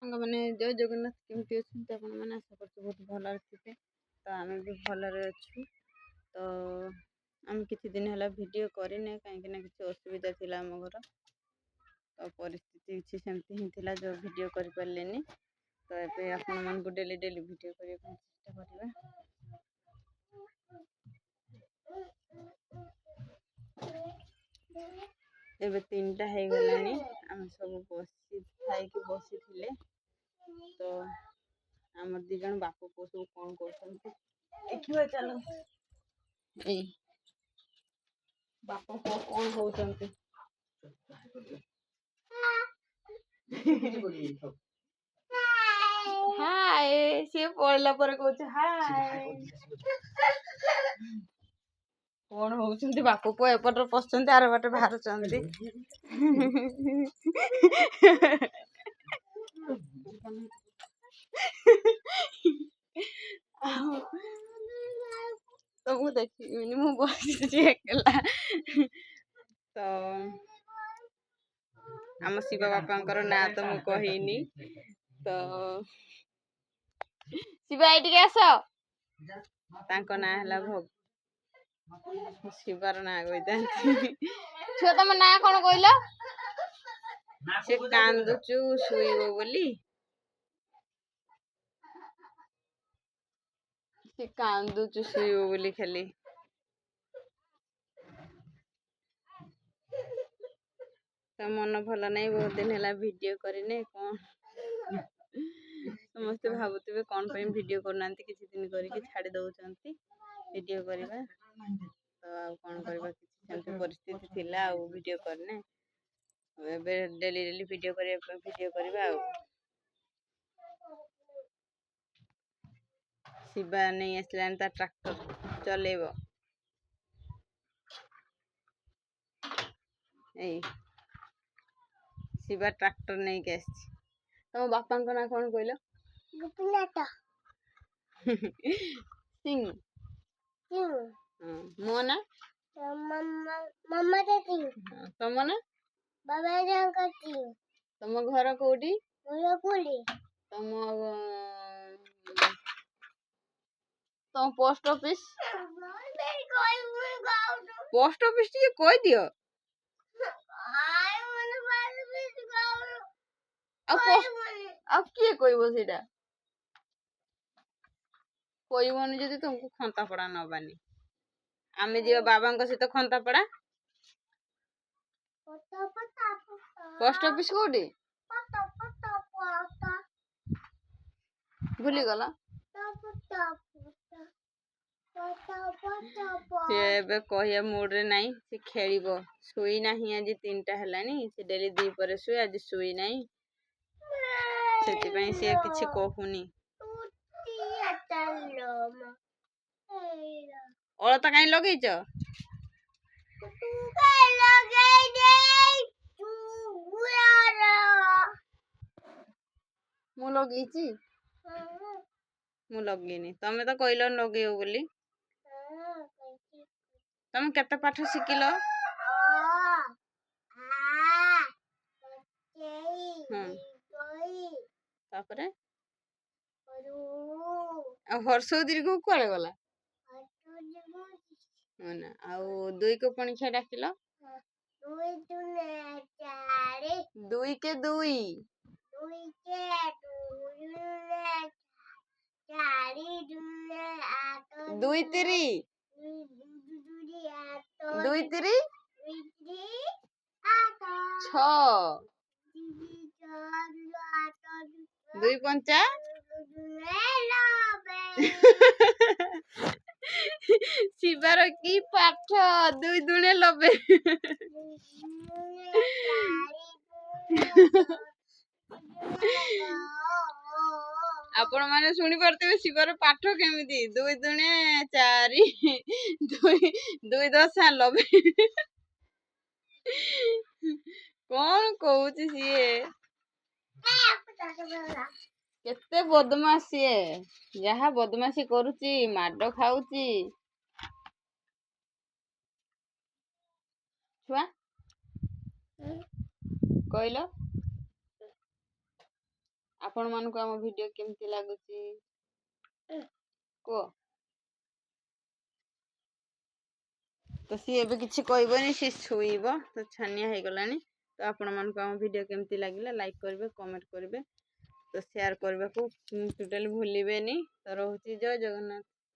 ସାଙ୍ଗମାନେ ଜୟ ଜଗନ୍ନାଥ, କେମିତି ଅଛନ୍ତି ଆପଣମାନେ? ଆଶା କରୁଛୁ ବହୁତ ଭଲରେ ଥିବେ। ତ ଆମେ ବି ଭଲରେ ଅଛୁ। ତ ଆମେ କିଛି ଦିନ ହେଲା ଭିଡ଼ିଓ କରିନେ, କାହିଁକି ନା କିଛି ଅସୁବିଧା ଥିଲା ଆମ ଘର। ତ ପରିସ୍ଥିତି କିଛି ସେମିତି ହିଁ ଥିଲା, ଯେଉଁ ଭିଡ଼ିଓ କରିପାରିଲେନି। ତ ଏବେ ଆପଣମାନଙ୍କୁ ଡେଲି ଭିଡ଼ିଓ କରିବା ପାଇଁ ଚେଷ୍ଟା କରିବା। ଏବେ 3ଟା ହେଇଗଲାଣି, ଆମେ ସବୁ ଖାଇକି ବସିଥିଲେ। ତ ଆମର 2 ଜଣ ବାପ ପୁଅ ସବୁ କ'ଣ କରୁଛନ୍ତି ଦେଖିବା ଚାଲ। ଏଇ ବାପ ପୁଅ କ'ଣ ହଉଛନ୍ତି? ହାଏ, ସିଏ ପଳେଇଲା ପରେ କହୁଛି ହାଏ। କ'ଣ ହଉଛନ୍ତି? ବାପ ପୁଅ ଏପଟରେ ପଶୁଛନ୍ତି, ଆର ବାଟେ ବାହାରୁଛନ୍ତି। ତ ମୁଁ ଦେଖିବିନି, ମୁଁ ବସିଛି ଏକଲା। ତ ଆମ ଶିବ ବାପାଙ୍କର ନାଁ ତ ମୁଁ କହିନି। ତ ଶିବା ଏଇଠିକି ଆସ। ତାଙ୍କ ନାଁ ହେଲା ଶିବାର ନାଁ କହିଥାନ୍ତି। ଛୁଆ ତମ ନାଁ କ'ଣ କହିଲ? ସେ କାନ୍ଦୁଛୁ ଶୋଇବ ବୋଲି। ସେ କାନ୍ଦୁଛୁ ଶୋଇବ ବୋଲି ଖାଲି। ତା ମନ ଭଲ ନାହିଁ, ବହୁତ ଦିନ ହେଲା ଭିଡ଼ିଓ କରିନେ। କ'ଣ ସମସ୍ତେ ଭାବୁଥିବେ କ'ଣ ପାଇଁ ଭିଡ଼ିଓ କରୁନାହାନ୍ତି, କିଛି ଦିନ କରିକି ଛାଡ଼ି ଦେଉଛନ୍ତି ଭିଡ଼ିଓ କରିବା। ତ ଆଉ କ'ଣ କରିବା, କିଛି ସେମିତି ପରିସ୍ଥିତି ଥିଲା ଆଉ ଭିଡ଼ିଓ କରିନେ। ଏବେ ଡେଲି ଭିଡ଼ିଓ କରିବା ଆଉ। ଶିବା ନେଇ ଆସିଲାଣି ତା ଟ୍ରାକ୍ଟର ଚଲେଇବ। ଏଇ ଶିବା ଟ୍ରାକ୍ଟର ନେଇକି ଆସିଛି। ତମ ବାପାଙ୍କ ନାଁ କ'ଣ କହିଲ? ଗୋପୀନାଥ ସିଂ। ମୋ ନାଁ ତମ ନାଁ? ତମ ଘର କୋଉଠି? ତମ ପୋଷ୍ଟ ଅଫିସ? ପୋଷ୍ଟ ଅଫିସ ଟିକେ କହିଦିଅ। ଆଉ କିଏ କହିବ ସେଇଟା? କହିବନି ଯଦି ତମକୁ ଖନ୍ତାପଡ଼ା ନବାନି। ଆମେ ଯିବା ବାବାଙ୍କ ସହିତ ଖନ୍ତାପଡ଼ା। ପୋଷ୍ଟ ଅଫିସ କୋଉଠି? ଭୁଲିଗଲ? ସେ ଏବେ କହିବା ମୁଡରେ ନାହିଁ, ସେ ଖେଳିବ। ଶୋଇ ନାହିଁ, ଆଜି 3ଟା ହେଲାଣି। ସେ ଡେଲି 2 ପରେ ଶୁଏ, ଆଜି ଶୋଇ ନାହିଁ। ସେଥିପାଇଁ ସିଏ କିଛି କହୁନି। ଅଳତା କାଇଁ ଲଗେଇଛ? ମୁଁ ଲଗେଇଛି? ମୁଁ ଲଗେଇନି। ତମେ ତ କହିଲ ଲଗେଇବ ବୋଲି। ତମେ କେତେ ପାଠ ଶିଖିଲ? ତାପରେ ଆଉ ହର୍ଷ ଦୀର୍ଘ କୁଆଡେ ଗଲା? ଆଉ 2 କୁ ପଣିଖିଆ ଡାକିଲ। 2 କେ 2। 2 3। 2 3 6। 2 5 ଶିବାର କି ପାଠ? 2 ଦୁଣେ 90। ଆପଣ ମାନେ ଶୁଣି ପାରୁଥିବେ ଶିବାର ପାଠ କେମିତି? 2 ଦୁଣେ 4, 2 10 90। କ'ଣ କହୁଛି ସିଏ? କେତେ ବଦମାସ ସିଏ! ଯାହା ବଦମାସି କରୁଛି, ମାଡ ଖାଉଛି। ଛୁଆ କହିଲ ଆପଣମାନଙ୍କୁ ଆମ ଭିଡ଼ିଓ କେମିତି ଲାଗୁଛି କୁହ। ତ ସିଏ ଏବେ କିଛି କହିବନି, ସିଏ ଶୋଇବ। ତ ଛାନିଆ ହେଇଗଲାଣି। ତ ଆପଣମାନଙ୍କୁ ଆମ ଭିଡ଼ିଓ କେମିତି ଲାଗିଲା ଲାଇକ୍ କରିବେ, କମେଣ୍ଟ କରିବେ, ତ ସେୟାର କରିବାକୁ ଟୋଟାଲି ଭୁଲିବେନି। ତ ରହୁଛି, ଜୟ ଜଗନ୍ନାଥ।